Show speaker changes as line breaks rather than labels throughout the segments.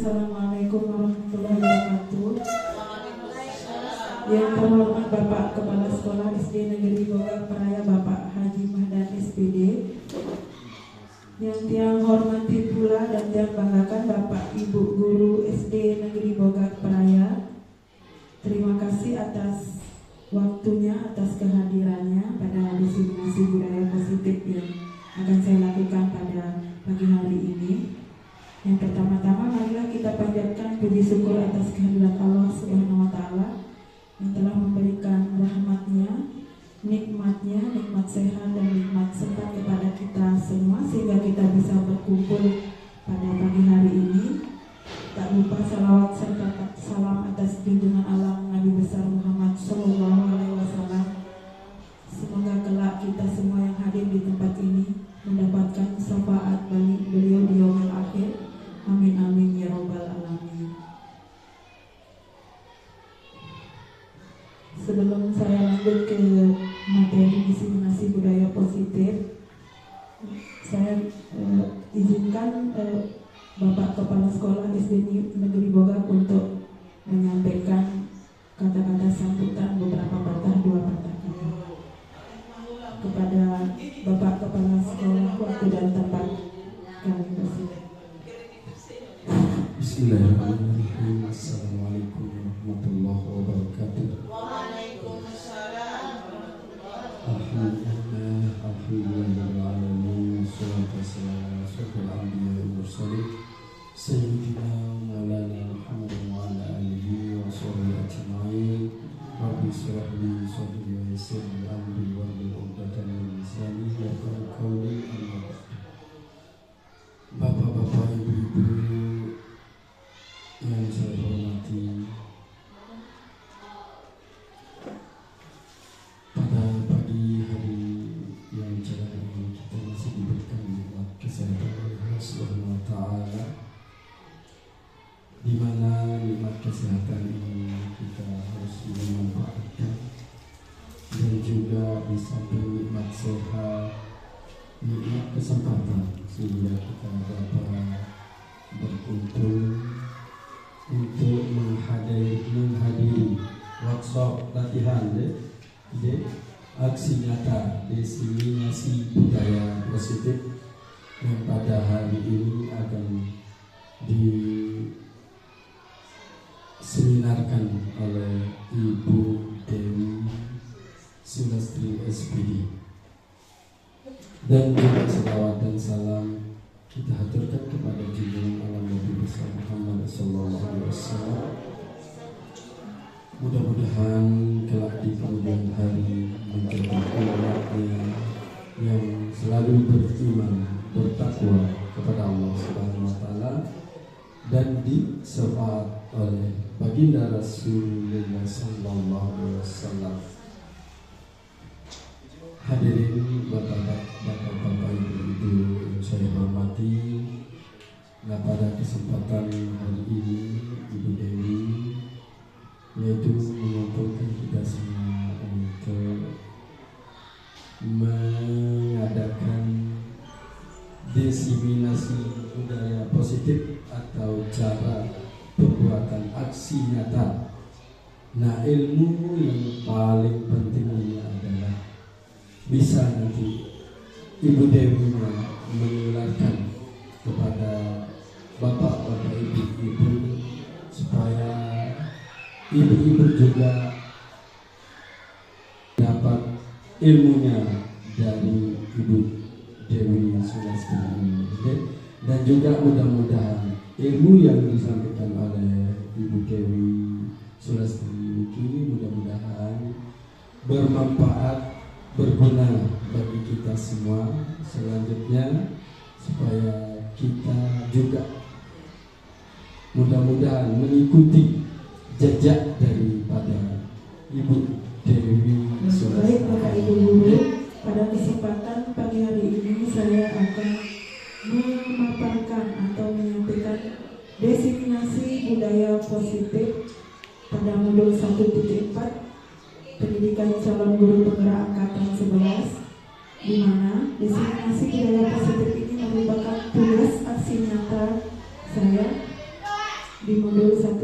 Assalamualaikum warahmatullahi wabarakatuh. Yang terhormat Bapak Kepala Sekolah SD Negeri Bogak Peraya Bapak Haji Mahdan SPD. Yang tiang hormati pula dan tiang banggakan Bapak Ibu Guru SD Negeri Bogak Peraya. Terima kasih atas waktunya, atas kehadirannya pada diseminasi budaya positif yang akan saya lakukan pada pagi hari ini. Yang pertama-tama marilah kita panjatkan puji syukur atas kehadirat Allah Subhanahu wa taala yang telah memberikan rahmatnya, nikmatnya, nikmat sehat dan nikmat sempat kepada kita semua sehingga kita bisa berkumpul pada pagi hari ini. Tak lupa salawat serta salam atas junjungan alam Nabi besar Muhammad Sallallahu Alaihi Wasallam. Semoga kelak kita semua yang hadir di tempat ini mendapatkan syafaat beliau di yaumil akhir. Amin amin ya robbal alamin. Sebelum saya lanjut ke materi diseminasi budaya positif, saya izinkan Bapak Kepala Sekolah SD Negeri Bogak untuk menyampaikan kata-kata sambutan beberapa patah, dua patah kata kepada Bapak Kepala Sekolah. Waktu dan tempat kami persilakan.
Bismillahirrahmanirrahim. Assalamualaikum warahmatullahi wabarakatuh.
Waalaikumsalam.
Alhamdulillahirrahmanirrahim. Wassalatu wassalamu ala asyrofil anbiya'i wal mursalin Sayyidina Maulana Muhammad wa ala alihi wa sahbihi ajma'in. Rabbi shrah li sadri wa yassir li amri wahlul 'uqdatam min lisani yafqahu qawli. Bapak-bapak, ibu-ibu yang saya hormati, pada pagi hari yang cerah ini kita masih diberikan nikmat kesehatan oleh Allah Subhanahu wa taala, di mana nikmat kesehatan ini kita harus memanfaatkan, dan juga di samping nikmat sehat, nikmat kesempatan sehingga kita dapat berkumpul untuk menghadiri workshop latihan aksi nyata diseminasi budaya positif yang pada hari ini akan diseminarkan oleh Ibu Dewi Sulastri SPD. Dan juga selawat dan salam kita haturkan kepada junjungan alam Nabi besar Muhammad Sallallahu Alaihi Wasallam. Mudah-mudahan kelak di kemudian hari menjadi umatnya yang selalu beriman, bertakwa kepada Allah Subhanahu Wa Taala, dan disyafaat oleh baginda Rasulullah Sallallahu Alaihi Wasallam. Hadirin bapak-bapak, ibu-ibu yang saya hormati, nah pada kesempatan hari ini Ibu Dewi yaitu mengumpulkan kita semua untuk mengadakan diseminasi budaya positif atau cara perbuatan aksi nyata. Nah, ilmu yang paling penting ini adalah bisa nanti Ibu Dewi menularkan kepada bapak-bapak, ibu-ibu, supaya ibu-ibu juga dapat ilmunya dari Ibu Dewi Sulastri ini, dan juga mudah-mudahan ilmu yang disampaikan oleh Ibu Dewi Sulastri ini mudah-mudahan bermanfaat, berguna bagi kita semua selanjutnya, supaya kita juga mudah-mudahan mengikuti jejak daripada Ibu Dewi Sulastri.
Baik Bapak Ibu Guru, pada kesempatan pagi hari ini saya akan memaparkan atau menyampaikan diseminasi budaya positif pada modul 1.4 pendidikan calon guru penggerak angkatan 11, di mana diseminasi budaya positif ini merupakan tugas aksi nyata saya di modul 1.4.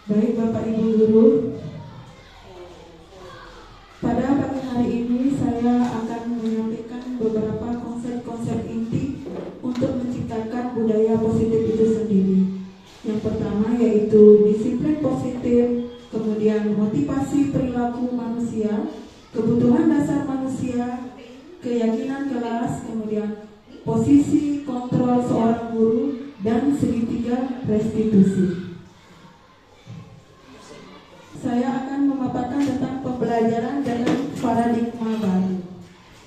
Baik Bapak Ibu Guru, pada pagi hari ini saya akan menyampaikan beberapa konsep-konsep inti untuk menciptakan budaya positif itu sendiri. Yang pertama yaitu disiplin positif, kemudian motivasi perilaku manusia, kebutuhan dasar manusia, keyakinan kelas, kemudian posisi kontrol seorang guru, dan segitiga restitusi. Saya akan memaparkan tentang pembelajaran dengan paradigma baru.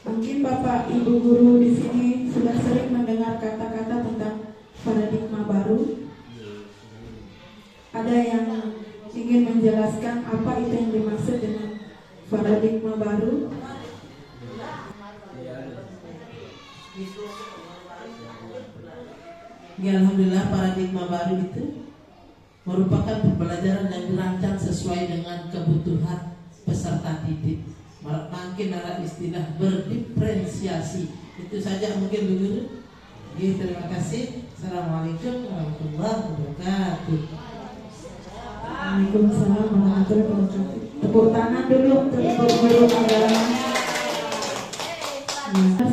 Mungkin Bapak Ibu Guru di sini sudah sering mendengar kata-kata tentang paradigma baru. Ada yang ingin menjelaskan apa itu yang dimaksud dengan paradigma baru?
Ya, alhamdulillah, paradigma baru itu merupakan pembelajaran yang dirancang sesuai dengan kebutuhan peserta didik. Makin ada istilah berdiferensiasi. Itu saja mungkin Bu Guru. Terima kasih. Assalamualaikum warahmatullahi wabarakatuh.
Waalaikumsalam warahmatullahi wabarakatuh. Tepuk tangan dulu untuk Ibu Guru agama.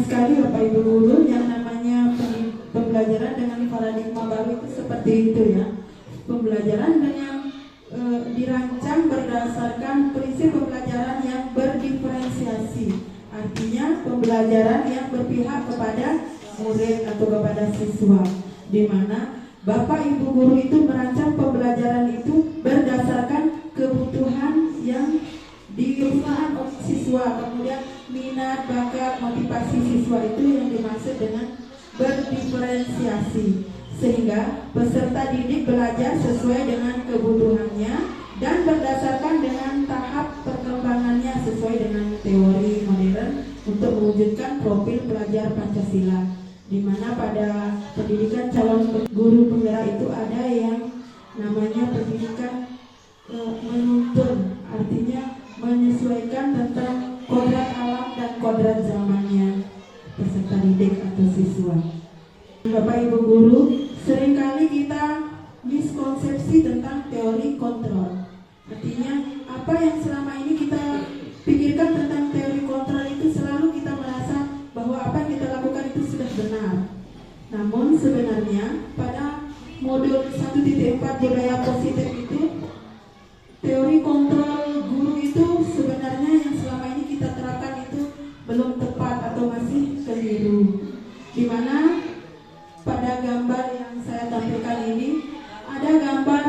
Sekali Bapak Ibu Guru, yang namanya pembelajaran dengan paradigma baru itu seperti itu ya. Pembelajaran dengan dirancang berdasarkan prinsip pembelajaran yang berdiferensiasi. Artinya pembelajaran yang berpihak kepada murid atau kepada siswa, di mana Bapak Ibu Guru itu merancang pembelajaran itu berdasarkan kebutuhan yang diusahakan oleh siswa, kemudian minat, bakat, motivasi siswa itu yang dimaksud dengan berdiferensiasi, sehingga peserta didik belajar sesuai dengan kebutuhannya dan berdasarkan dengan tahap perkembangannya sesuai dengan teori modern untuk mewujudkan profil pelajar Pancasila, di mana pada pendidikan calon guru penggerak itu ada yang namanya pendidikan menuntun, artinya menyesuaikan tentang kodrat alam dan kodrat zamannya peserta didik atau siswa. Bapak Ibu Guru, seringkali kita miskonsepsi tentang teori kontrol. Artinya apa yang selama ini kita pikirkan tentang teori kontrol itu selalu kita merasa bahwa apa yang kita lakukan itu sudah benar. Namun sebenarnya pada modul 1.4 budaya positif itu, teori kontrol guru itu sebenarnya yang selama ini kita terapkan itu belum tepat atau masih keliru. Di mana pada gambar yang saya tampilkan ini ada gambar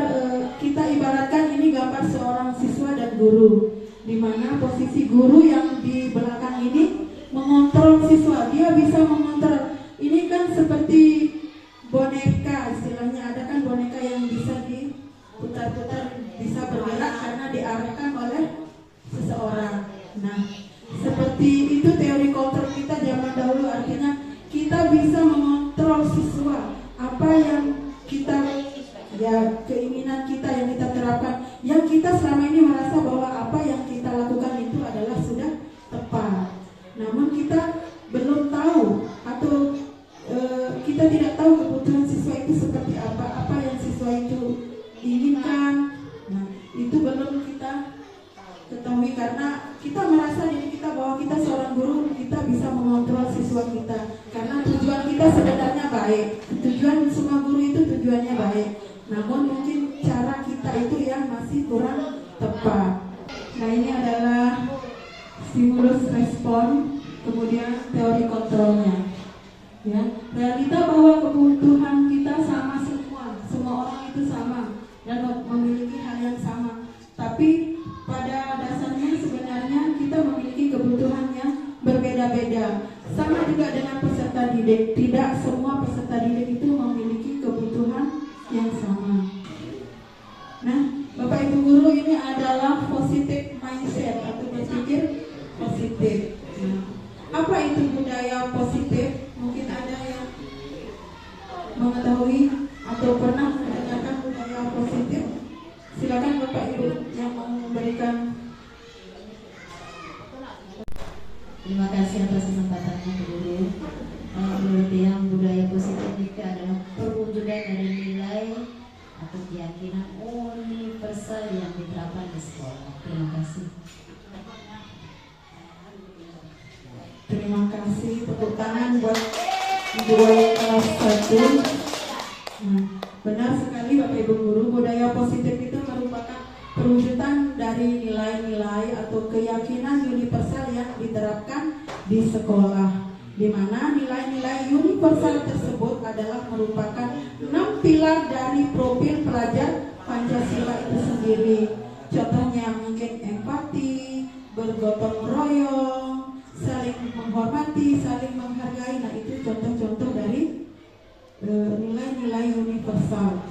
kita ibaratkan ini gambar seorang siswa dan guru, di mana posisi guru yang di belakang ini mengontrol siswa. Dia bisa mengontrol. Ini kan seperti boneka, istilahnya ada kan boneka yang bisa diputar-putar, bisa bergerak karena diarahkan oleh seseorang. Nah, seperti itu teori kontrol kita zaman dahulu, artinya kita bisa mengontrol siswa. Apa yang kita, ya keinginan kita yang kita terapkan, yang kita selama ini merasa bahwa apa yang kita lakukan itu adalah sudah tepat. Namun kita belum tahu atau kita tidak tahu kebutuhan siswa itu seperti apa yang siswa itu inginkan. Nah, itu belum kita ketahui karena kita merasa diri kita bahwa kita seorang guru, kita bisa mengontrol siswa kita karena tujuan kita sebenarnya baik. Tujuan semua guru itu tujuannya baik, namun mungkin cara kita itu yang masih kurang tepat. Nah, ini adalah stimulus respon, kemudian teori kontrolnya. Ya, realita bahwa kebutuhan kita sama semua orang itu sama dan memiliki hal yang sama. Tapi pada dasarnya sebenarnya kita memiliki kebutuhan yang berbeda-beda. Sama juga dengan peserta didik, tidak semua peserta didik itu memiliki kebutuhan yang sama. Nah, Bapak Ibu Guru, ini adalah positive mindset atau berpikir positif. Nah, apa itu budaya positif? Mungkin ada yang mengetahui atau pernah mendengarkan budaya positif. Silakan Bapak Ibu yang mau memberikan.
Terima kasih atas kesempatannya Bu Guru. Menurut yang budaya positif itu adalah perwujudan
mulai kelas 1. Nah, benar sekali Bapak Ibu Guru, budaya positif itu merupakan perwujudan dari nilai-nilai atau keyakinan universal yang diterapkan di sekolah, di mana nilai-nilai universal tersebut adalah merupakan 6 pilar dari profil pelajar Pancasila itu sendiri. Contohnya mungkin empati, bergotong royong, saling menghormati, saling menghargai. Nah, itu contoh-contoh dari nilai-nilai universal.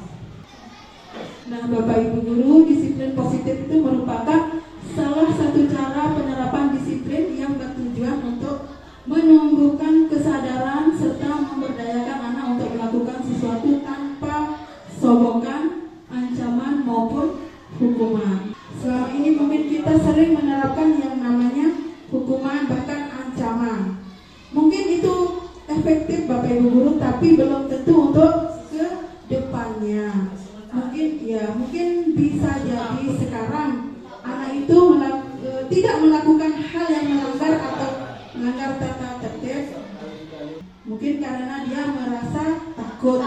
Nah, Bapak Ibu Guru, disiplin positif itu merupakan salah satu cara penerapan disiplin yang bertujuan untuk menumbuhkan kesadaran serta memberdayakan anak untuk melakukan sesuatu tanpa sogokan, ancaman maupun hukuman. Selama ini mungkin kita sering menerapkan yang namanya hukuman bahkan ancaman. Mungkin itu efektif Bapak Ibu Guru, tapi belum tentu untuk ke depannya. Mungkin bisa jadi sekarang anak itu tidak melakukan hal yang melanggar atau melanggar tata tertib. Mungkin karena dia merasa takut.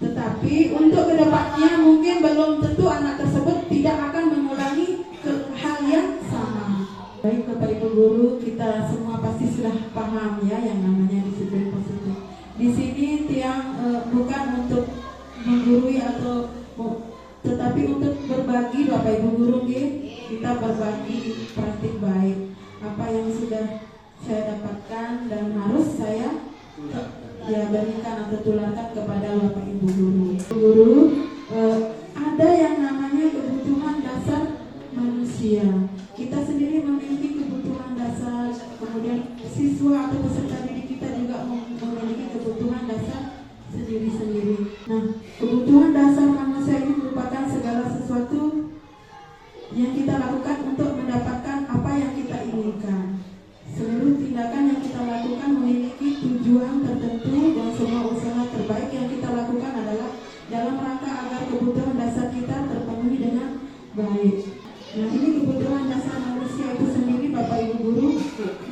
Tetapi untuk kedepannya mungkin belum tentu anak tersebut tidak akan mengulangi hal yang sama. Baik Bapak Ibu Guru, kita semua pasti sudah paham ya yang namanya disiplin positif. Di sini tiang bukan untuk menggurui atau tetapi untuk berbagi Bapak Ibu Guru, kita berbagi praktik baik apa yang sudah saya dapatkan dan harus saya berikan atau tularkan kepada Bapak Ibu Guru. Ada yang namanya kebutuhan dasar manusia. Kita sendiri memiliki kebutuhan dasar, kemudian siswa atau peserta didik kita juga memiliki kebutuhan dasar sendiri-sendiri. Nah, kebutuhan dasar manusia ini merupakan segala sesuatu yang kita lakukan untuk mendapatkan apa yang kita inginkan. Seluruh tindakan yang kita lakukan memiliki tujuan tertentu dan semua usaha terbaik yang kita lakukan adalah dalam rangka agar kebutuhan dasar kita terpenuhi dengan baik. Nah, ini kebutuhan dasar manusia itu sendiri Bapak Ibu Guru,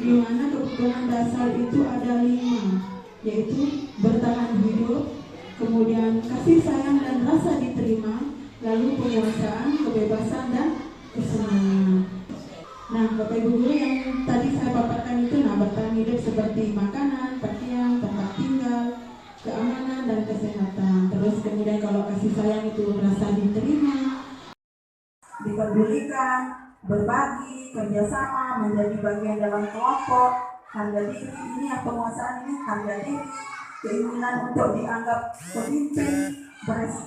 di mana kebutuhan dasar itu ada 5, yaitu bertahan hidup, kemudian kasih sayang dan rasa diterima, lalu penguasaan, kebebasan dan kesenangan. Nah, Bapak Ibu Guru, yang tadi saya paparkan itu, bertahan hidup seperti makanan, pakaian, tempat tinggal, keamanan dan kesehatan. Terus kemudian kalau kasih sayang itu rasa diterima, dipedulikan, berbagi, kerjasama, menjadi bagian dalam kelompok, harga diri, ini yang penguasaan ini harga diri, keinginan untuk dianggap pemimpin,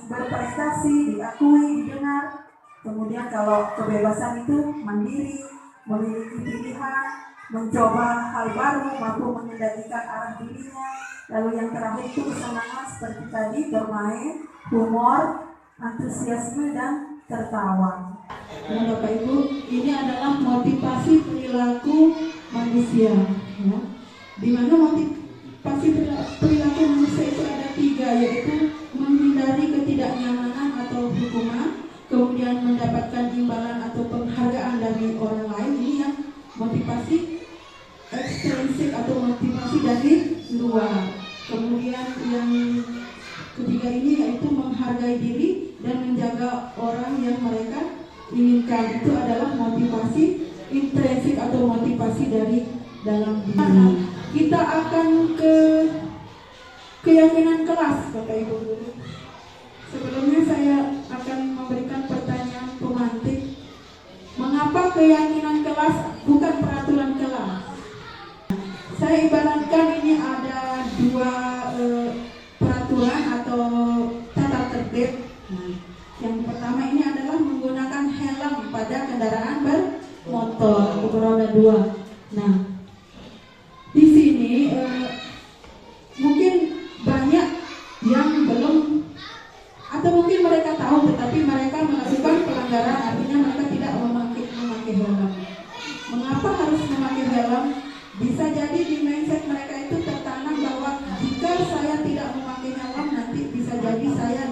berprestasi, diakui, didengar. Kemudian kalau kebebasan itu mandiri, memiliki pilihan, mencoba hal baru, mampu mengendalikan arah dirinya. Lalu yang terakhir itu kesenangan seperti tadi, bermain, humor, antusiasme dan tertawa. Nah, Bapak Ibu, ini adalah motivasi perilaku manusia, ya. Di mana motivasi perilaku manusia itu ada 3, yaitu menghindari ketidaknyamanan atau hukuman, kemudian mendapatkan imbalan atau penghargaan dari orang lain. Ini yang motivasi ekstrinsik atau motivasi dari luar. Kemudian yang ketiga ini yaitu menghargai diri dan menjaga orang yang mereka inginkan. Itu adalah motivasi intrinsik atau motivasi dari dalam diri. Kita akan ke keyakinan kelas, Bapak Ibu Guru. Sebelumnya saya akan memberikan pertanyaan pemantik. Mengapa keyakinan kelas bukan peraturan kelas? Saya ibaratkan ini ada 2 peraturan atau tata tertib. Yang pertama ini adalah menggunakan helm pada kendaraan bermotor beroda 2. Nah, di sini mungkin banyak yang belum, atau mungkin mereka tahu tetapi mereka melakukan pelanggaran, artinya mereka tidak memakai helm. Mengapa harus memakai helm? Bisa jadi di mindset mereka itu tertanam bahwa jika saya tidak memakai helm nanti bisa jadi saya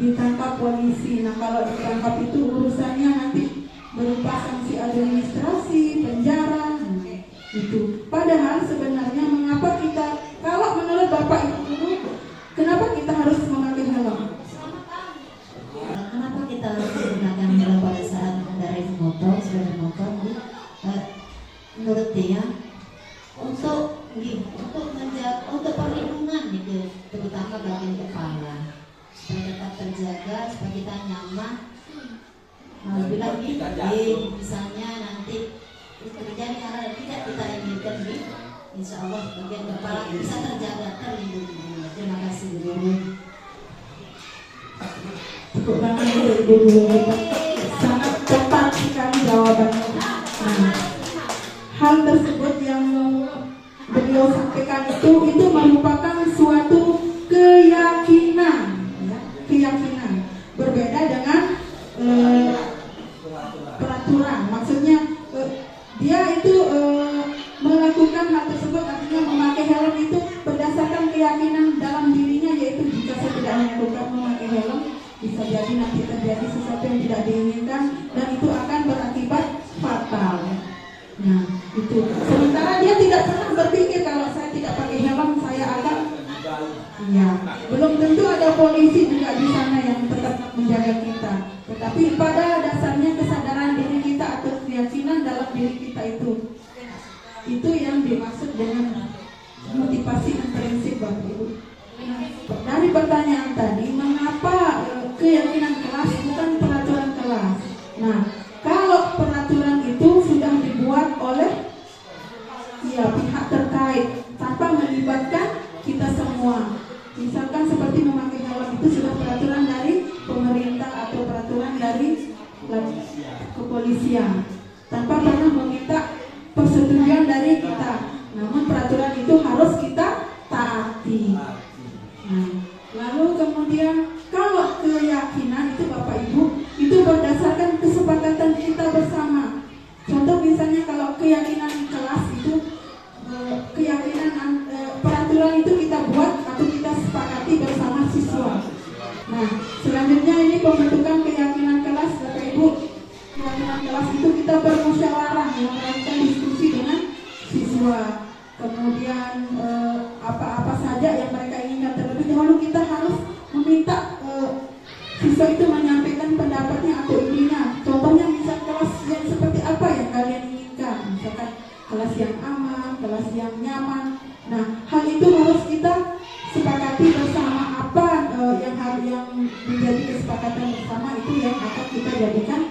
ditangkap polisi. Nah, kalau ditangkap itu urusannya nanti berupa sanksi administrasi, penjara, itu. Padahal sebenarnya mengapa kita
terutama bagian kepala, supaya tetap terjaga, supaya kita nyaman. Lebih lagi, misalnya nanti terjadi hal yang tidak kita inginkan, insya Allah bagian kepala bisa terjaga, terlindungi. Terima kasih guru.
Cukup banget Ibu Guru, sangat tepat sekali jawabannya. Nah, hal tersebut yang beliau sampaikan itu merupakan suatu keyakinan, ya, keyakinan berbeda dengan peraturan. Maksudnya dia itu melakukan hal tersebut, artinya memakai helm itu berdasarkan keyakinan dalam dirinya, yaitu jika saya tidak melakukan memakai helm, bisa jadi nanti terjadi sesuatu yang tidak diinginkan dan itu akan berakibat fatal. Nah, itu. Sementara dia tidak pernah berpikir kalau saya tidak pakai helm saya akan, ya, belum tentu ada polisi juga di sana yang tetap menjaga kita. Tetapi pada dasarnya kesadaran diri kita atau keyakinan dalam diri kita itu yang dimaksud dengan motivasi intrinsik, Bapak Ibu. Dari pertanyaan tadi, mengapa keyakinan kelas bukan peraturan kelas? Nah, kalau peraturan itu sudah dibuat oleh pihak terkait tanpa melibatkan kita semua. Misalkan seperti memakai helm itu sudah peraturan dari pemerintah atau peraturan dari kepolisian tanpa pernah meminta persetujuan dari kita. Namun peraturan itu harus kita taati. Nah, lalu kemudian kalau keyakinan itu Bapak Ibu itu berdasarkan kesepakatan kita bersama. Contoh misalnya kalau keyakinan kelas itu keyakinan peraturan itu kita buat atau kita sepakati bersama siswa. Nah, selanjutnya ini pembentukan keyakinan kelas, Bapak Ibu. Keyakinan kelas itu kita bermusyawarah, melakukan diskusi dengan siswa. Kemudian apa-apa saja yang mereka inginkan, terlebih dahulu kita harus meminta siswa itu menyampaikan pendapatnya atau idenya. Contohnya misal kelas yang seperti apa yang kalian inginkan, misalkan kelas yang aman, kelas yang nyaman. Nah, hal itu harus kita sepakati bersama. Apa yang menjadi kesepakatan bersama itu yang akan kita jadikan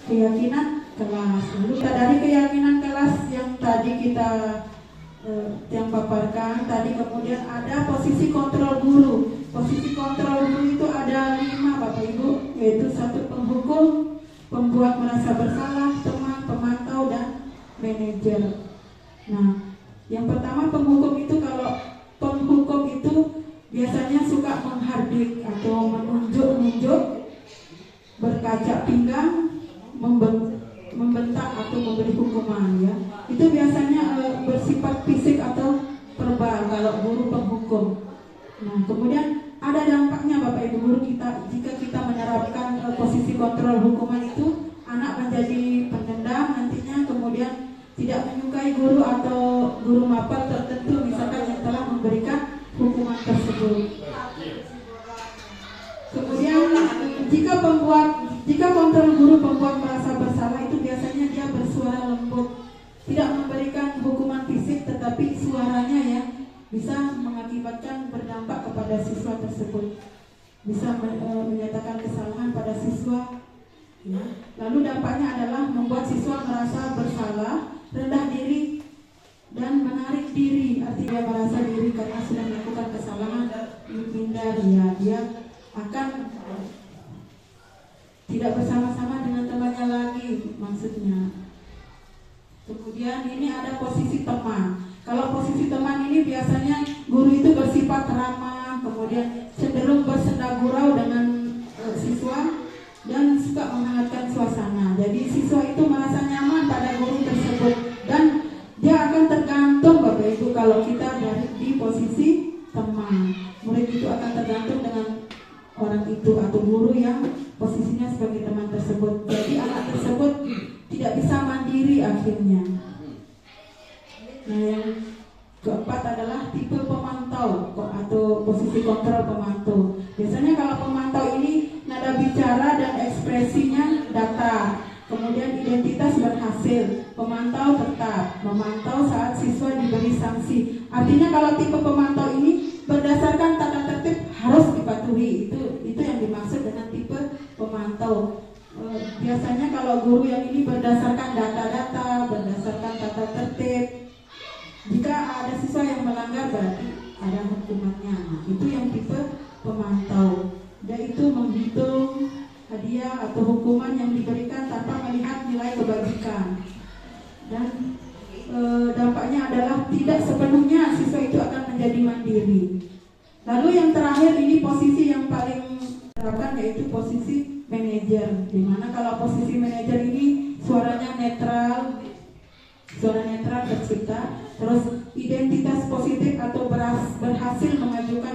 keyakinan kelas. Lalu dari keyakinan kelas yang tadi kita yang paparkan tadi, kemudian ada posisi kontrol guru. Posisi kontrol guru itu ada 5, Bapak Ibu, yaitu 1 penghukum, pembuat merasa bersalah, teman, pemantau, dan manajer. Nah, yang pertama penghukum itu, kalau penghukum itu biasanya suka menghardik atau menunjuk-nunjuk, berkaca pinggang, membentak atau memberi hukuman, ya. Itu biasanya bersifat fisik atau verbal kalau guru penghukum. Nah, kemudian ada dampaknya Bapak Ibu guru kita jika kita menerapkan posisi kontrol hukuman itu, anak menjadi pendendam nantinya, kemudian tidak menyukai guru atau guru mapan tertentu misalkan yang telah memberikan hukuman tersebut. Kemudian jika kontrol guru pembuat merasa bersalah itu biasanya dia bersuara lembut, tidak memberikan hukuman fisik, tetapi suaranya ya bisa mengakibatkan berdampak kepada siswa tersebut, bisa menyatakan kesalahan pada siswa. Ya. Lalu dampaknya adalah membuat siswa merasa bersalah, rendah diri, dan menarik diri. Artinya merasa diri karena sudah melakukan kesalahan dan menghindari, ya, dia akan tidak bersama-sama dengan temannya lagi, maksudnya. Kemudian ini ada posisi teman. Kalau posisi teman ini biasanya guru itu bersifat ramah, kemudian cenderung bersenda gurau dengan siswa dan suka menghangatkan suasana. Jadi siswa itu merasa nyaman pada guru tersebut dan dia akan tergantung, Bapak Ibu, kalau kita di posisi teman. Murid itu akan tergantung dengan orang itu atau guru yang posisinya sebagai teman tersebut. Jadi anak tersebut tidak bisa mandiri akhirnya. Nah, yang keempat adalah tipe pemantau atau posisi kontrol pemantau. Biasanya kalau pemantau ini nada bicara dan ekspresinya datar, kemudian identitas berhasil, pemantau tetap, memantau saat siswa diberi sanksi. Artinya kalau tipe pemantau ini berdasarkan tata sekolahnya. Nah, itu yang tipe pemantau. Dan itu menghitung hadiah atau hukuman yang diberikan tanpa melihat nilai kebajikan. Dan dampaknya adalah tidak sepenuhnya siswa itu akan menjadi mandiri. Lalu yang terakhir ini posisi yang paling diterapkan, yaitu posisi manajer. Dimana kalau posisi manajer ini suaranya netral, suara netral tercipta, terus identitas positif atau berhasil mengajukan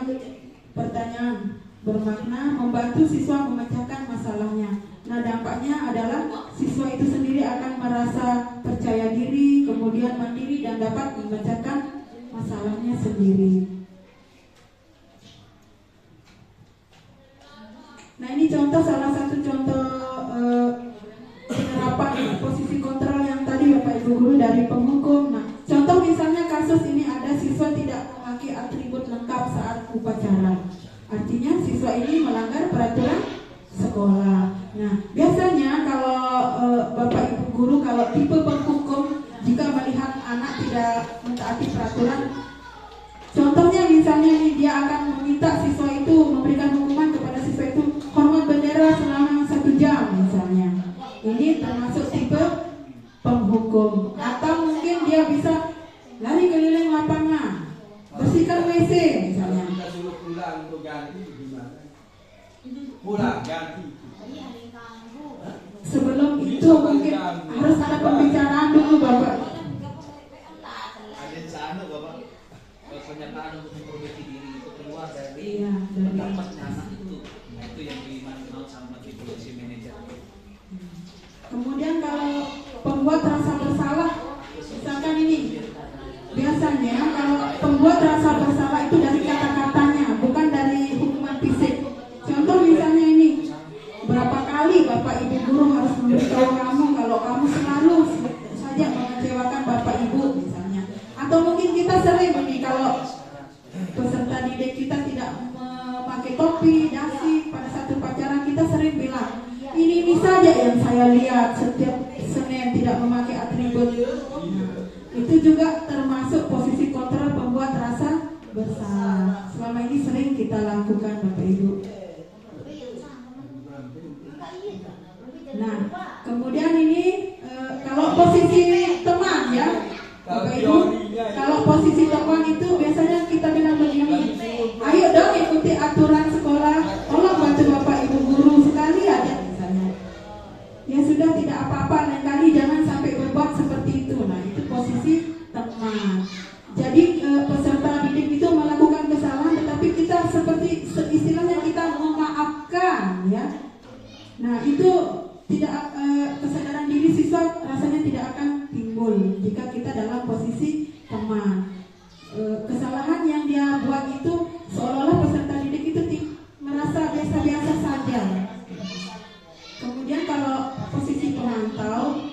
pertanyaan bermakna, membantu siswa memecahkan masalahnya. Nah, dampaknya adalah siswa itu sendiri akan merasa percaya diri, kemudian mandiri dan dapat memecahkan masalahnya sendiri. Nah, ini contoh, salah satu contoh penerapan posisi kontrol yang tadi Bapak Ibu Guru dari penghukum. Nah, contoh misalnya kasus ini ada siswa tidak memakai atribut lengkap saat upacara. Artinya siswa ini melanggar peraturan sekolah. Nah, biasanya kalau Bapak Ibu Guru, kalau tipe penghukum jika melihat anak tidak mentaati peraturan, contohnya misalnya nih, dia akan meminta siswa itu, memberikan hukuman kepada siswa itu hormat bendera selama 1 jam misalnya. Ini termasuk tipe penghukum. Atau mungkin dia bisa lari keliling lapangan, bersihkan WC misalnya.
Kita suruh pulang untuk ganti gimana? Pulang ganti.
Sebelum itu mungkin harus ada pembicaraan dulu Bapak.
Ada di sana Bapak. Pernyataan untuk memperbaiki diri itu keluar dari pendapatnya anak itu. Nah, itu yang dimaksud sama posisi manajer.
Kemudian kalau pembuat rasa bersalah, misalkan ini, biasanya kalau pembuat rasa bersalah itu dari kata-katanya, bukan dari hukuman fisik. Contoh misalnya ini, berapa kali Bapak Ibu Guru harus memberitahu kamu kalau kamu selalu saja mengecewakan Bapak Ibu misalnya. Atau mungkin kita sering ini, kalau peserta didik kita tidak memakai topi, dasi pada satu upacara, kita sering bilang, ini saja yang saya lihat setiap Senin tidak memakai atribut. Nah, itu juga termasuk posisi kontrol pembuat rasa bersalah. Selama ini sering kita lakukan Bapak Ibu. Nah, kemudian ini kalau posisi teman ya Bapak Ibu, kalau posisi teman itu biasanya kita bilang begini, ayo dong ikuti aturan sekolah, tolong bantu Bapak Ibu Guru sekali aja misalnya. Ya sudah, tidak apa-apa, lain kali jangan sampai berbuat seperti itu. Nah, itu posisi teman. Jadi peserta didik itu melakukan kesalahan, tetapi kita seperti istilahnya kita memaafkan ya. Nah, itu tidak kesadaran diri siswa rasanya tidak akan timbul jika kita dalam posisi teman. Kesalahan yang dia buat itu seolah-olah peserta didik itu merasa biasa-biasa saja. Kemudian kalau posisi pemantau,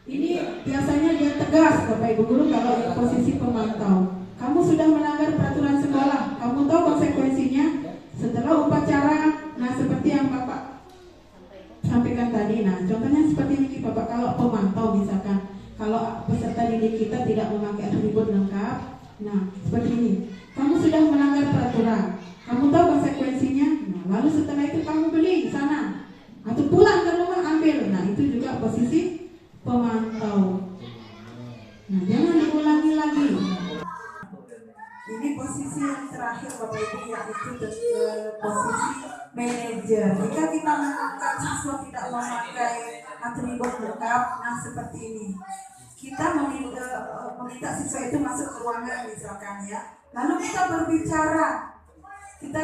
ini biasanya dia tegas Bapak Ibu Guru. Kalau posisi pemantau, kamu sudah melanggar peraturan sekolah, kamu tahu konsekuensinya setelah upacara. Nah, seperti yang Bapak sampaikan tadi. Nah, contohnya seperti ini Bapak, kalau pemantau misalkan, kalau peserta didik kita tidak memakai atribut lengkap, nah seperti ini, kamu sudah melanggar peraturan, kamu tahu konsekuensinya. Nah, lalu setelah itu kamu beli di sana atau pulang ke rumah ambil. Nah, itu juga posisi pemantau. Nah, jangan diulangi lagi. Ini posisi yang terakhir Bapak Ibu, yaitu posisi manajer. Jika kita menemukan siswa tidak memakai atribut lengkap, nah seperti ini, kita meminta siswa itu masuk ke ruangan misalkan ya, lalu kita berbicara, kita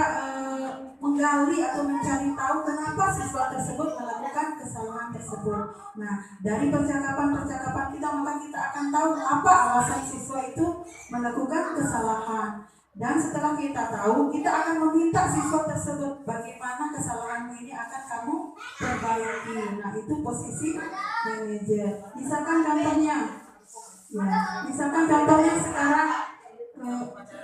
menggali atau mencari tahu kenapa siswa tersebut melakukan kesalahan tersebut. Nah, dari percakapan-percakapan kita, maka kita akan tahu apa alasan siswa itu melakukan kesalahan. Dan setelah kita tahu, kita akan meminta siswa tersebut, bagaimana kesalahanmu ini akan kamu perbaiki. Nah, itu posisi manajer. Misalkan contohnya sekarang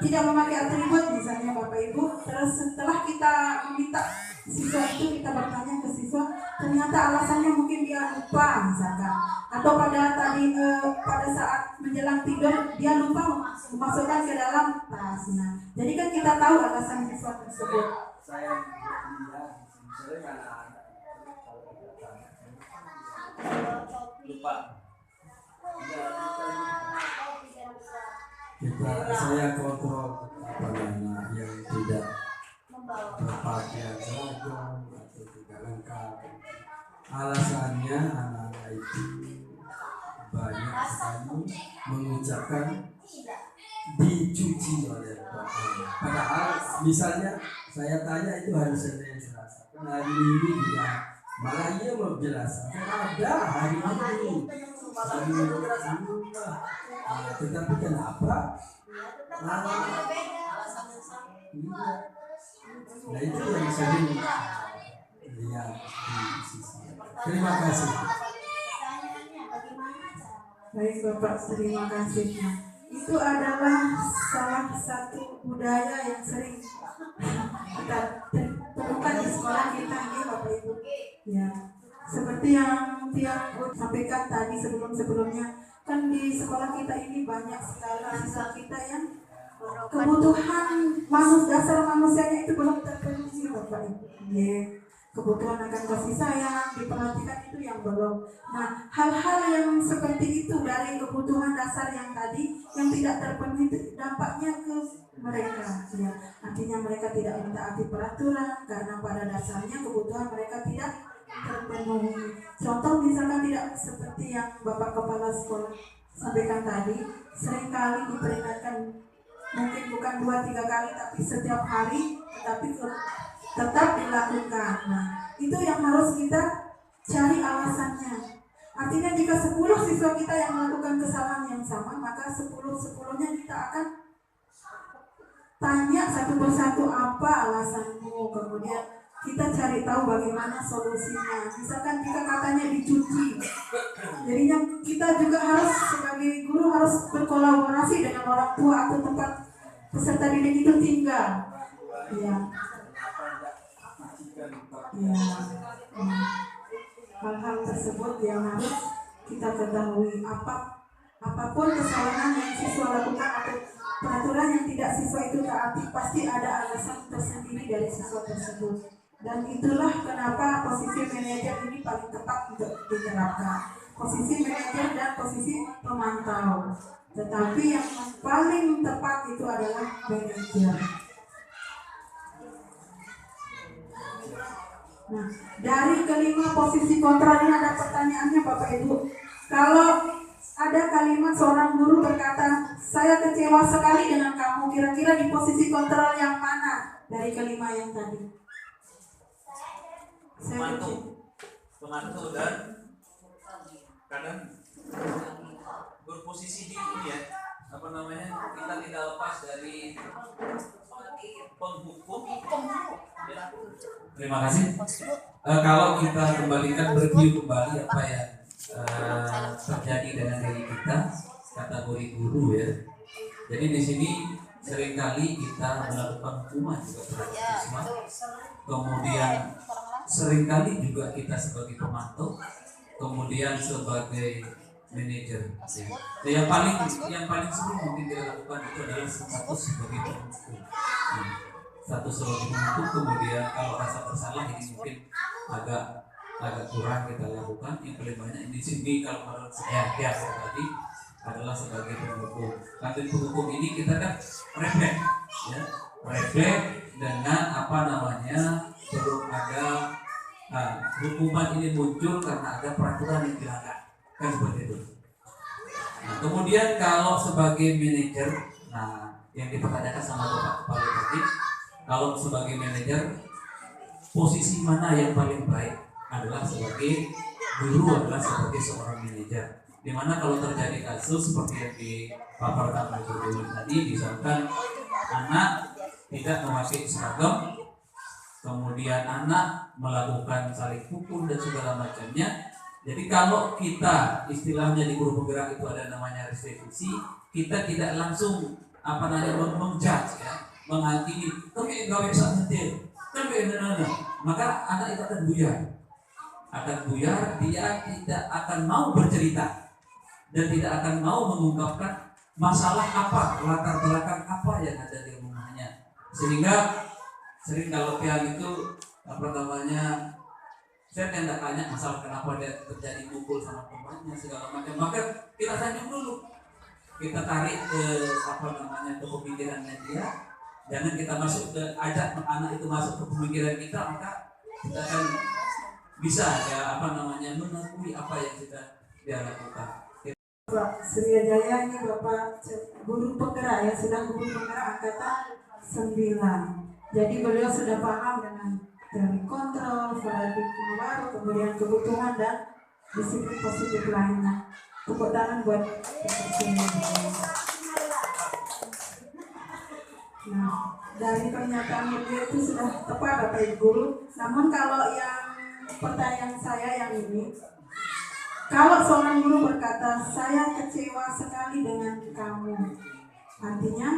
tidak memakai atribut misalnya Bapak Ibu. Terus setelah kita meminta siswa itu, kita bertanya ke siswa, ternyata ternyata alasannya mungkin dia lupa misalkan, atau pada saat menjelang tidur dia lupa memasukkan ke dalam tas. Nah, jadi kan kita tahu alasan siswa tersebut.
Saya misalnya
Lupa.
saya kontrol yang tidak berpakaian seragam atau tidak lengkap. Alasannya anak-anak itu banyak sekali mengucapkan dicuci oleh bapaknya. Padahal misalnya saya tanya itu hari Senin Selasa, kan hari ini juga malah ia mau jelaskan ada hari ini. Tetapi kenapa? Nah itu yang sering lihat di sisi. Terima kasih.
Baik Bapak, terima kasih. Nah, itu adalah salah satu budaya yang sering kita temukan di sekolah kita, ya Bapak Ibu. Ya, seperti yang Tiang sampaikan tadi sebelumnya, kan di sekolah kita ini banyak sekali siswa kita yang kebutuhan dasar manusianya itu belum terpenuhi, Bapak Ibu. Ya, kebutuhan akan kasih sayang, diperhatikan itu yang belum. Nah, hal-hal yang seperti itu dari kebutuhan dasar yang tadi yang tidak terpenuhi itu dampaknya ke mereka. Ya, artinya mereka tidak mentaati peraturan karena pada dasarnya kebutuhan mereka tidak terpenuhi. Contoh misalkan tidak seperti yang Bapak Kepala Sekolah sampaikan tadi, seringkali diperingatkan, mungkin bukan 2-3 kali tapi setiap hari, tetapi tetap dilakukan. Nah, itu yang harus kita cari alasannya. Artinya jika 10 siswa kita yang melakukan kesalahan yang sama, maka 10-10-nya kita akan tanya satu persatu apa alasanmu, kemudian kita cari tahu bagaimana solusinya. Misalkan jika katanya dicuci, jadinya kita juga harus sebagai guru harus berkolaborasi dengan orang tua atau tempat peserta didik itu tinggal. Hal-hal tersebut yang harus kita ketahui. Apapun kesalahan yang siswa lakukan atau peraturan yang tidak siswa itu taati, pasti ada alasan tersendiri dari siswa tersebut. Dan itulah kenapa posisi manajer ini paling tepat untuk diterapkan. Posisi manajer dan posisi pemantau. Tetapi yang paling tepat itu adalah manajer. Nah, dari kelima posisi kontrol ini ada pertanyaannya Bapak Ibu. Kalau ada kalimat seorang guru berkata, saya kecewa sekali dengan kamu, kira-kira di posisi kontrol yang mana dari kelima yang tadi?
Pemantau dan kadang berposisi di ini ya, kita tidak lepas dari penghukum ya.
Terima kasih. Kalau kita kembalikan review kembali apa yang terjadi dengan diri kita, kategori guru ya. Jadi di sini seringkali kita melakukan hukuman juga terhadap siswa. Kemudian seringkali juga kita sebagai pemantau, kemudian sebagai manajer. Yang paling sering mungkin kita lakukan itu adalah satu sebagai pemantau. Satu sebagai pemantau, kemudian kalau rasa bersalah ini mungkin agak kurang kita lakukan. Yang paling banyak di sini kalau menurut saya tadi adalah sebagai penghukum. Nanti penghukum ini kita kan refleks, ya, refleks dengan belum ada hukuman ini muncul karena ada peraturan yang dilanggar, kan seperti itu. Nah, kemudian kalau sebagai manajer, yang dipertanyakan sama Bapak Kepala tadi, kalau sebagai manajer posisi mana yang paling baik adalah sebagai guru, adalah sebagai seorang manajer. Dimana kalau terjadi kasus seperti yang dipaparkan oleh guru tadi, misalkan anak tidak memakai seragam, kemudian anak melakukan saling pukul dan segala macamnya. Jadi kalau kita istilahnya di guru penggerak itu ada namanya restitusi, kita tidak langsung mengjudge ya, menghakimi, kami gawe santai, kami maka anak itu akan buyar. akan buyar, dia tidak akan mau bercerita dan tidak akan mau mengungkapkan masalah apa, latar belakang apa yang ada di rumahnya. Sehingga sering kalau tiang itu saya tidak tanya masalah kenapa dia terjadi pukul sama temannya segala macam, maka kita sanjung dulu, kita tarik ke ke pemikirannya dia. Jangan kita masuk ke ajak anak itu masuk ke pemikiran kita, maka kita akan bisa mengakui apa yang sudah dia lakukan.
Bapak Surya Jaya ini Bapak guru penggerak ya, sudah guru penggerak angkatan 9. Jadi beliau sudah paham dengan teori kontrol, paradigma baru, kemudian kebutuhan dan disiplin positif lainnya. Tepuk tangan buat Bapak Surya Jaya. Nah, dari pernyataan beliau itu sudah tepat Bapak Ibu Guru. Namun kalau yang pertanyaan saya yang ini, kalau seorang guru berkata, saya kecewa sekali dengan kamu, artinya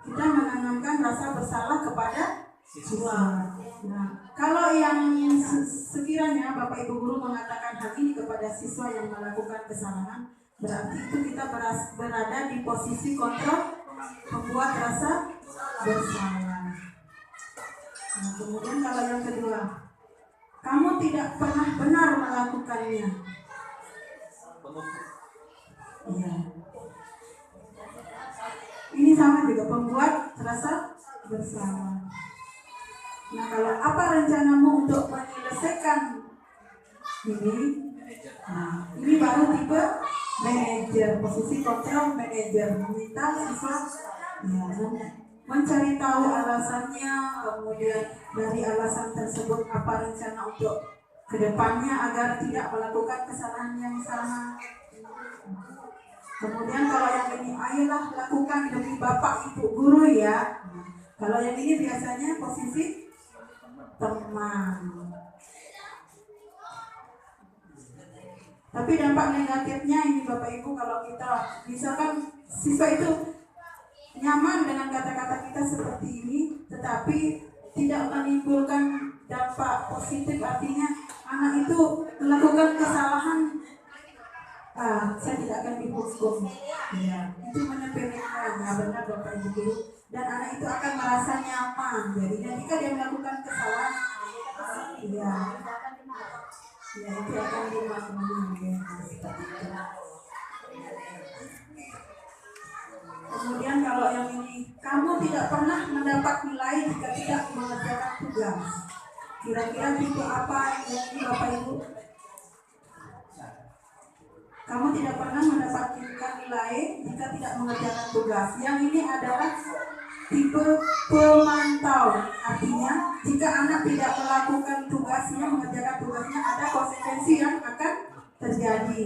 kita menanamkan rasa bersalah kepada siswa. Nah, kalau yang sekiranya Bapak Ibu Guru mengatakan hal ini kepada siswa yang melakukan kesalahan, berarti itu kita berada di posisi kontrol membuat rasa bersalah. Nah, kemudian kalau yang kedua, kamu tidak pernah benar melakukannya. Iya. Ini sama juga pembuat rasa bersalah. Nah, kalau apa rencanamu untuk menyelesaikan ini? Nah, ini baru tipe manajer, posisi kontrol manajer, meminta siswa mencari tahu alasannya, kemudian dari alasan tersebut apa rencana untuk kedepannya agar tidak melakukan kesalahan yang sama. Kemudian kalau yang ini, ayolah lakukan demi Bapak Ibu Guru ya. Kalau yang ini biasanya posisi teman. Tapi dampak negatifnya ini Bapak Ibu, kalau kita misalkan siswa itu nyaman dengan kata-kata kita seperti ini, tetapi tidak menimbulkan dampak positif, artinya anak itu melakukan kesalahan, saya tidak akan dihukum. Ya, itu menyepelekan, benar Bapak Ibu Guru. Dan anak itu akan merasa nyaman. Jadi ketika dia melakukan kesalahan, ya itu akan dimaklumi. Kemudian kalau yang ini, kamu tidak pernah mendapat nilai jika tidak mengerjakan tugas. Kira-kira tipe apa yang ini Bapak Ibu? Kamu tidak pernah mendapatkan nilai jika tidak mengerjakan tugas. Yang ini adalah tipe pemantau. Artinya jika anak tidak melakukan tugasnya, mengerjakan tugasnya, ada konsekuensi yang akan terjadi.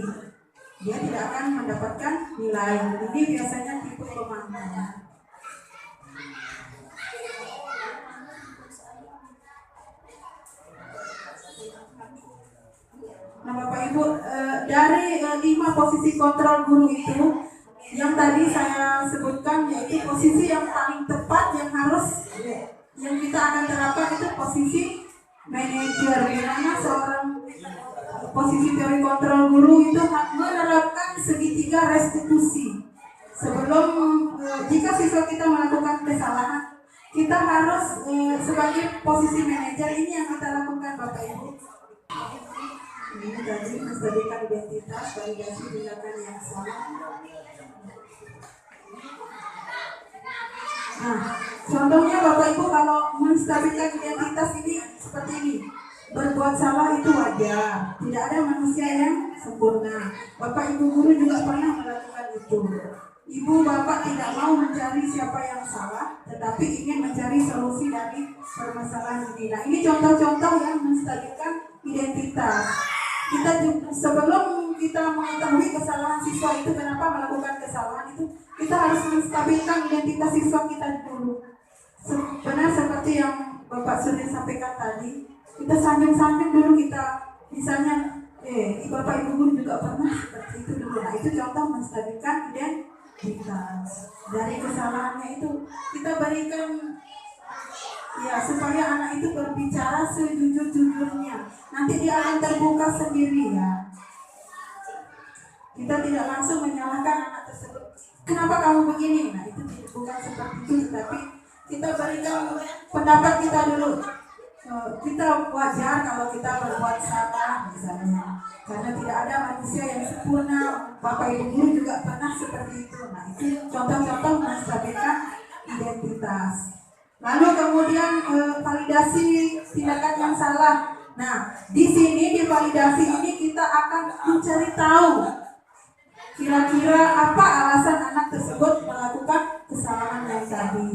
Dia tidak akan mendapatkan nilai. Ini biasanya tipe pemantau. Nah Bapak Ibu, dari 5 posisi kontrol guru itu, yang tadi saya sebutkan yaitu posisi yang paling tepat yang kita akan terapkan itu posisi manajer, di mana seorang posisi teori kontrol guru itu menerapkan segitiga restitusi. Sebelum jika siswa kita melakukan kesalahan, kita harus sebagai posisi manajer ini yang kita lakukan Bapak Ibu. Ini tadi menstabilkan identitas, validasi tindakan yang salah. Nah, contohnya Bapak Ibu kalau menstabilkan identitas ini seperti ini. Berbuat salah itu wajar. Tidak ada manusia yang sempurna. Bapak Ibu guru juga pernah melakukan itu. Ibu bapak tidak mau mencari siapa yang salah, tetapi ingin mencari solusi dari permasalahan ini. Nah, ini contoh-contoh yang menstabilkan identitas. Sebelum kita mengetahui kesalahan siswa itu, kenapa melakukan kesalahan itu, kita harus menstabilkan identitas siswa kita dulu. Benar seperti yang Bapak Surya sampaikan tadi, kita sanjung-sanjung dulu kita, misalnya, Bapak Ibu guru juga pernah seperti itu dulu. Nah, itu contoh menstabilkan identitas. Dari kesalahannya itu kita berikan Ya, supaya anak itu berbicara sejujur-jujurnya. Nanti dia akan terbuka sendiri ya. Kita tidak langsung menyalahkan anak tersebut. Kenapa kamu begini? Nah, itu bukan seperti itu, tapi kita berikan pendapat kita dulu. Kita wajar kalau kita berbuat salah misalnya, karena tidak ada manusia yang sempurna. Bapak Ibu guru juga pernah seperti itu. Nah, itu contoh-contoh menstabilkan identitas. Lalu kemudian validasi tindakan yang salah. Nah, di sini di validasi ini kita akan mencari tahu kira-kira apa alasan anak tersebut melakukan kesalahan yang tadi.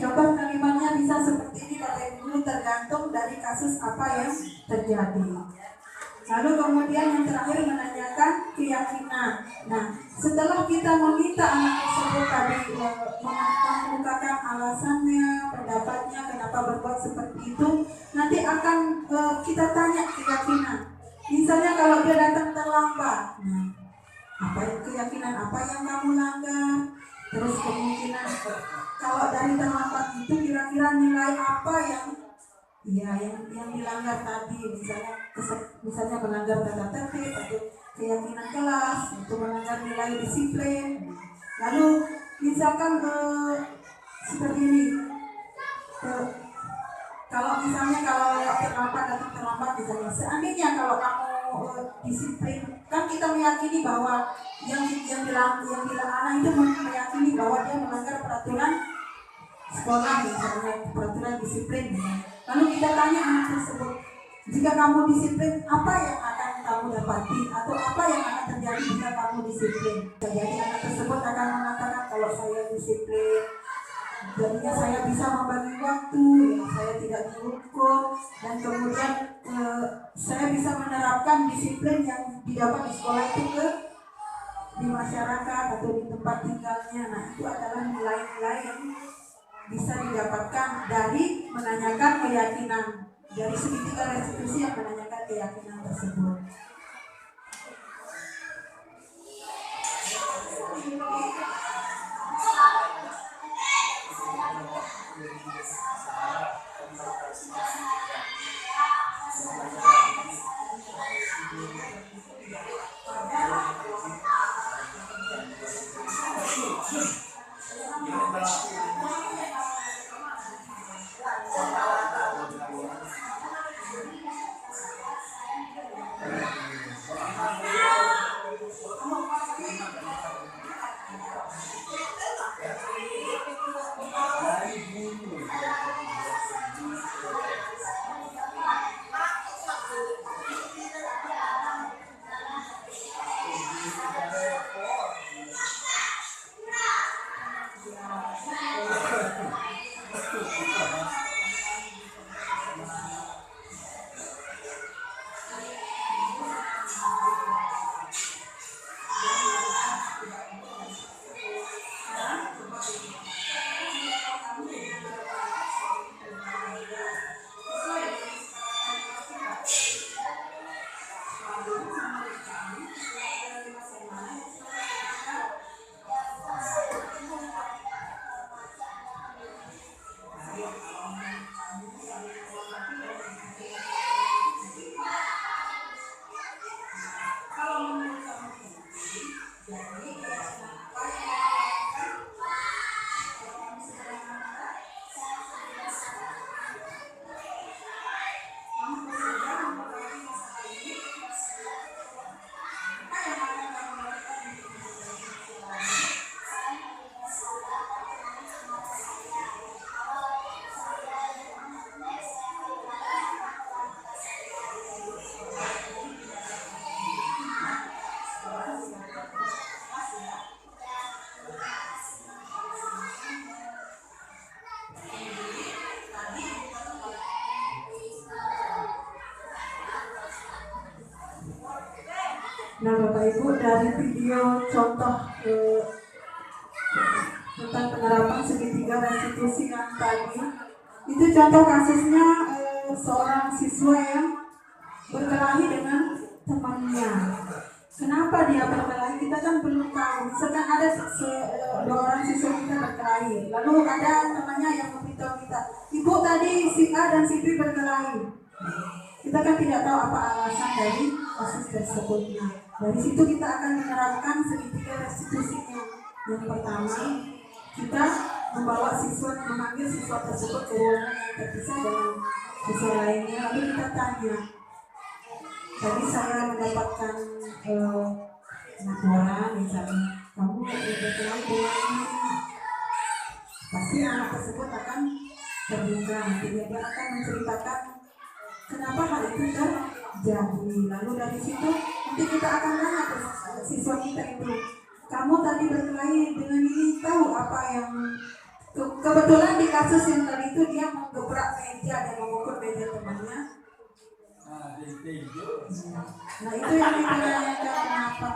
Contoh kalimatnya bisa seperti ini Bapak Ibu, tergantung dari kasus apa yang terjadi. Lalu kemudian yang terakhir menanyakan keyakinan. Nah, setelah kita meminta anak tersebut tadi mengungkapkan alasannya, pendapatnya, kenapa berbuat seperti itu, nanti akan kita tanya keyakinan. Misalnya kalau dia datang terlambat, nah, apa keyakinan apa yang kamu langgar? Terus kemungkinan kalau dari terlambat itu kira-kira nilai apa yang dilanggar tadi, misalnya melanggar tata tertib atau keyakinan kelas, itu melanggar nilai disiplin. Lalu misalkan seperti ini, kalau terlambat misalnya, seandainya kalau kamu disiplin, kan kita meyakini bahwa yang anak itu meyakini bahwa dia melanggar peraturan sekolah misalnya, peraturan disiplin misalnya. Lalu kita tanya anak tersebut, jika kamu disiplin, apa yang akan kamu dapati atau apa yang akan terjadi jika kamu disiplin? Jadi anak tersebut akan mengatakan, kalau saya disiplin, jadinya saya bisa membagi waktu, ya, saya tidak dihukum, dan kemudian saya bisa menerapkan disiplin yang didapat di sekolah itu di masyarakat atau di tempat tinggalnya. Nah, itu adalah nilai-nilai yang bisa didapatkan dari menanyakan keyakinan, dari segitiga restitusi yang menanyakan keyakinan tersebut. Nah, Bapak Ibu, dari video contoh tentang penerapan segitiga restitusi yang tadi, itu contoh kasusnya seorang siswa yang berkelahi dengan temannya. Kenapa dia berkelahi? Kita kan belum tahu. Misalkan ada dua orang siswa kita berkelahi, lalu ada temannya yang memberitahu kita, ibu tadi si A dan si B berkelahi. Kita kan tidak tahu apa alasan dari kasus tersebut. Nah, dari situ kita akan menerapkan segitiga restitusinya. Yang pertama, kita membawa siswa, memanggil siswa tersebut ke ruangan yang terpisah dengan siswa lainnya, lalu kita tanya, tadi saya mendapatkan laporan misalnya kamu berkelahi dengan ini, pasti anak tersebut akan terbuka, nantinya dia akan menceritakan kenapa hal itu terjadi. Lalu dari situ nanti kita akan tanya ke siswa kita itu, kamu tadi berkelahi dengan ini, tahu apa yang kebetulan di kasus yang tadi itu dia menggebrak meja dan memukul meja temannya. Nah itu yang kita tanyakan kenapa.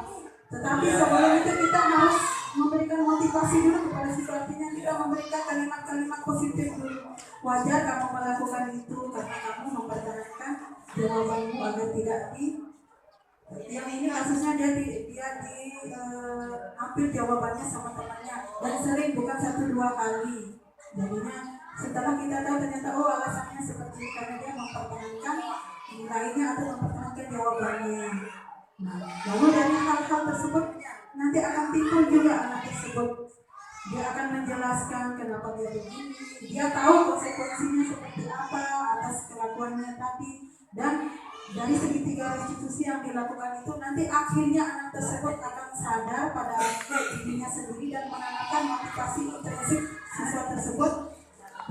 Tetapi sebelum itu kita harus memberikan motivasi dulu kepada siswa, artinya kita memberikan kalimat-kalimat positif dulu. Wajar kamu melakukan itu karena kamu mempertahankan jawabanmu agar tidak yang ini kasusnya dia ambil jawabannya sama temannya dan sering, bukan 1-2 kali. Jadinya setelah kita tahu ternyata alasannya seperti itu karena dia mempertahankan nilainya atau mempertahankan jawabannya. Nah, lalu dari hal-hal tersebut nanti akan timbul juga anak tersebut. Dia akan menjelaskan kenapa dia begini. Dia tahu konsekuensinya seperti apa atas kelakuannya tadi. Dan dari segitiga restitusi yang dilakukan itu nanti akhirnya anak tersebut akan sadar pada dirinya sendiri dan menanamkan motivasi intrinsik siswa tersebut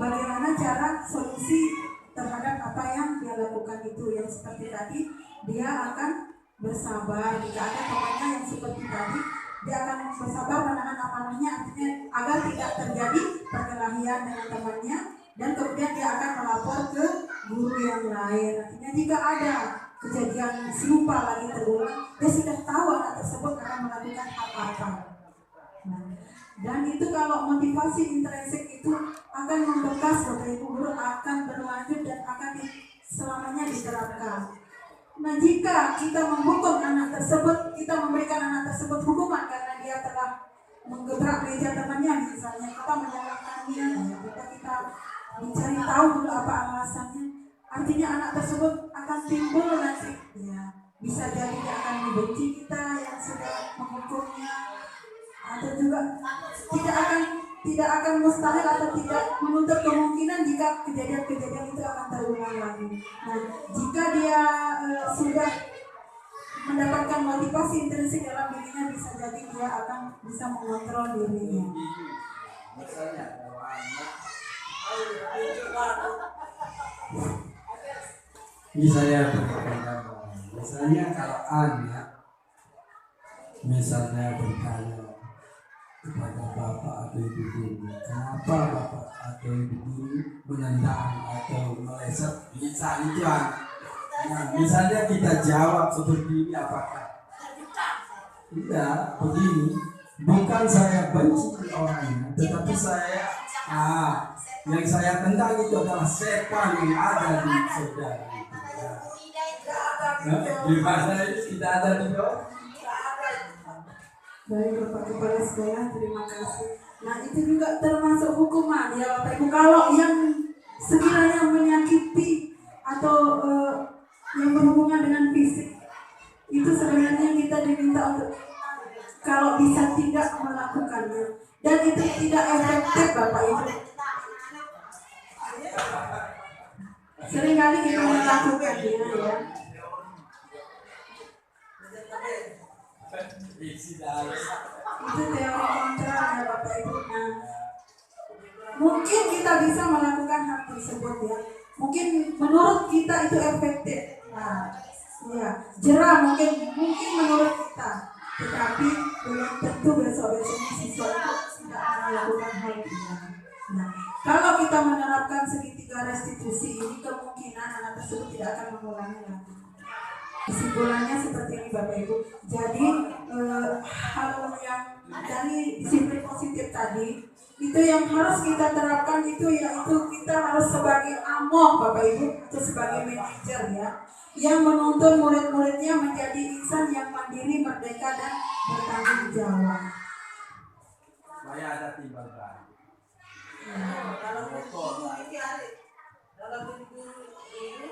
bagaimana cara solusi terhadap apa yang dia lakukan itu. Yang seperti tadi, dia akan bersabar jika ada temannya yang seperti tadi, dia akan bersabar menahan amarahnya, artinya agar tidak terjadi perkelahian dengan temannya, dan kemudian dia akan melapor ke guru yang lain. Artinya jika ada kejadian serupa lagi terulang, dia sudah tahu anak tersebut akan melakukan apa-apa. Nah, dan itu kalau motivasi intrinsik itu akan membekas, Bapak Ibu guru, akan berlanjut dan akan selamanya diterapkan. Nah, jika kita menghukum anak tersebut, kita memberikan anak tersebut hukuman karena dia telah menggebrak meja temannya, misalnya kita menyalahkannya, kita mencari tahu dulu apa alasannya, artinya anak tersebut akan timbul nanti, ya, bisa jadi dia akan membenci kita yang sudah menghukumnya, atau juga tidak akan mustahil atau tidak menutup kemungkinan jika kejadian-kejadian itu akan terulang lagi. Nah, jika dia sudah mendapatkan motivasi intrinsik dalam dirinya, bisa jadi dia akan bisa mengontrol dirinya.
Misalnya kalau anak bertanya kepada bapak atau ibu guru, kenapa bapak atau ibu guru menendang atau meleset, misalnya kita jawab seperti ini, apakah tidak begini, bukan saya benci orangnya, tetapi yang saya tendang itu adalah setan yang ada di saudara itu. Di masa ini tidak ada di bawah.
Baik Bapak Kepala Sekolah, terima kasih. Nah itu juga termasuk hukuman ya Bapak Ibu. Kalau yang sekiranya menyakiti atau yang berhubungan dengan fisik, itu sebenarnya kita diminta untuk kalau bisa tidak melakukannya, dan itu tidak efektif Bapak Ibu. Seringkali kita melakukannya ya. Itu teori kontra ya Bapak Ibu. Nah, mungkin kita bisa melakukan hal tersebut ya. Mungkin menurut kita itu efektif. Nah, ya, jerah mungkin menurut kita. Tetapi belum tentu besok-besoknya siswa itu tidak melakukan hal itu. Nah, kalau kita menerapkan segitiga restitusi ini, kemungkinan anak tersebut tidak akan mengulangi lagi. Kesimpulannya seperti ini Bapak Ibu. Jadi hal yang dari disiplin positif tadi itu yang harus kita terapkan itu, yaitu kita harus sebagai amoh Bapak Ibu, itu sebagai manajer ya, yang menuntun murid-muridnya menjadi insan yang mandiri, merdeka, dan bertanggung jawab.
Saya ada timbangan.
Kalau guru ini ada dalam guru ini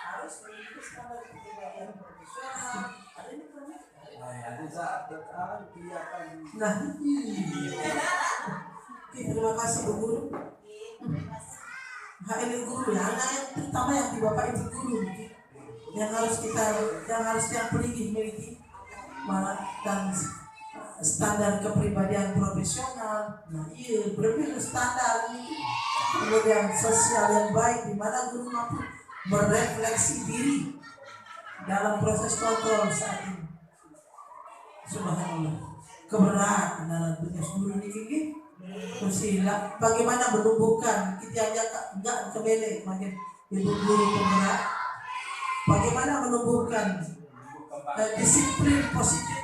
harus mengikuti standar kepribadian profesional. Ada ini kan?
Ada saat kelihatan.
Nah, terima kasih Bu Guru. ini guru ya, anak yang terutama yang di Bapak Ibu guru yang harus yang pelingin miliki malah dan standar kepribadian profesional. Nah iya berbeda standar ini, kemudian sosial yang baik di mana guru mampu merefleksi diri dalam proses kontrol saat ini. Subhanallah, keberatan dalam tugas guru ini bersila bagaimana menumbuhkan kita enggak kembali makin ibu guru penggerak, bagaimana menumbuhkan disiplin positif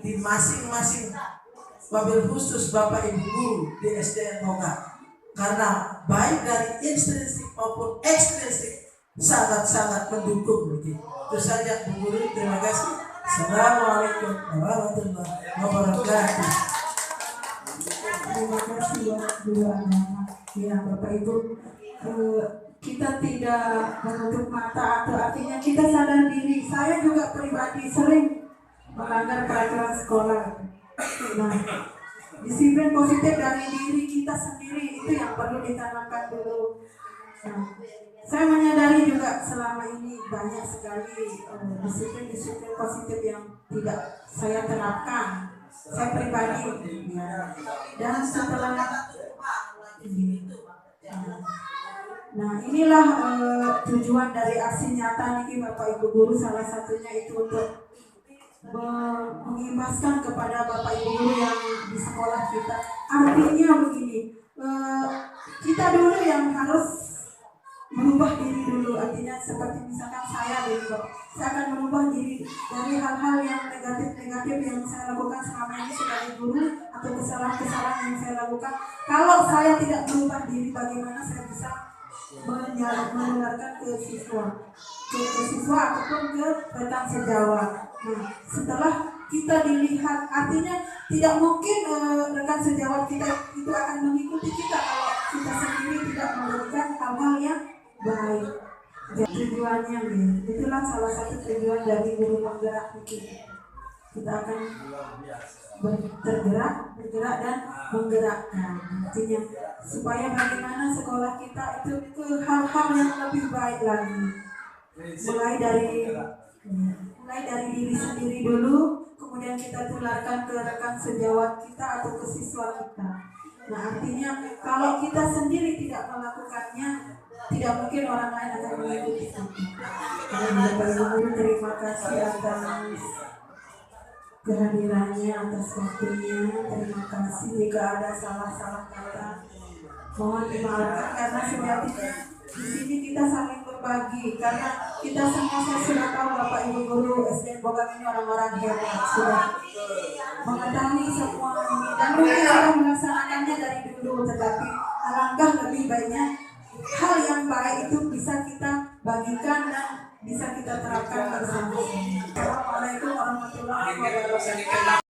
di masing-masing wabil khusus Bapak Ibu guru di SDN Moga, karena baik dari intrinsik maupun ekstrinsik sangat-sangat mendukung. Itu saja Bu Guru, terima kasih. Assalamualaikum warahmatullahi wabarakatuh.
Terima kasih dua anak. Ya Bapak Ibu, kita tidak menutup mata atau artinya kita sadar diri. Saya juga pribadi sering melanggar peraturan sekolah. Nah, disiplin positif dari diri kita sendiri itu yang perlu ditanamkan dulu. Nah, saya menyadari juga selama ini banyak sekali disiplin positif yang tidak saya terapkan. Saya pribadi, ya. Dan setelah nah inilah tujuan dari aksi nyata nih Bapak Ibu guru, salah satunya itu untuk mengimbaskan kepada Bapak Ibu guru yang di sekolah kita. Artinya begini, kita dulu yang harus merubah diri dulu, artinya seperti misalkan saya dulu, saya akan merubah diri dari hal-hal yang negatif yang saya lakukan selama ini sebagai guru atau kesalahan-kesalahan yang saya lakukan. Kalau saya tidak merubah diri, bagaimana saya bisa menularkan ke siswa ataupun ke rekan sejawat. Nah, setelah kita dilihat, artinya tidak mungkin rekan sejawat kita itu akan mengikuti kita kalau kita sendiri tidak memberikan hal-hal yang baik. Jadi tujuannya nih, itulah salah satu tujuan dari guru penggerak kita. Kita akan bergerak dan menggerakkan. Artinya supaya bagaimana sekolah kita itu ke hal-hal yang lebih baik lagi. Mulai dari diri sendiri dulu, kemudian kita tularkan ke rekan sejawat kita atau ke siswa kita. Nah artinya kalau kita sendiri tidak melakukannya, tidak mungkin orang lain akan mengikuti kita. Bapak Ibu terima kasih atas kehadirannya, atas waktunya. Terima kasih. Jika ada salah-salah kata, mohon dimaafkan karena sejatinya di sini kita saling berbagi. Karena kita semua, saya sudah tahu Bapak Ibu guru SDN Bogam ini orang-orang hebat, sudah mengetahui semua ini dan mungkin sudah melaksanakannya dari dulu. Tetapi alangkah lebih baiknya hal yang baik itu bisa kita bagikan dan bisa kita terapkan bersama. Assalamualaikum warahmatullahi wabarakatuh.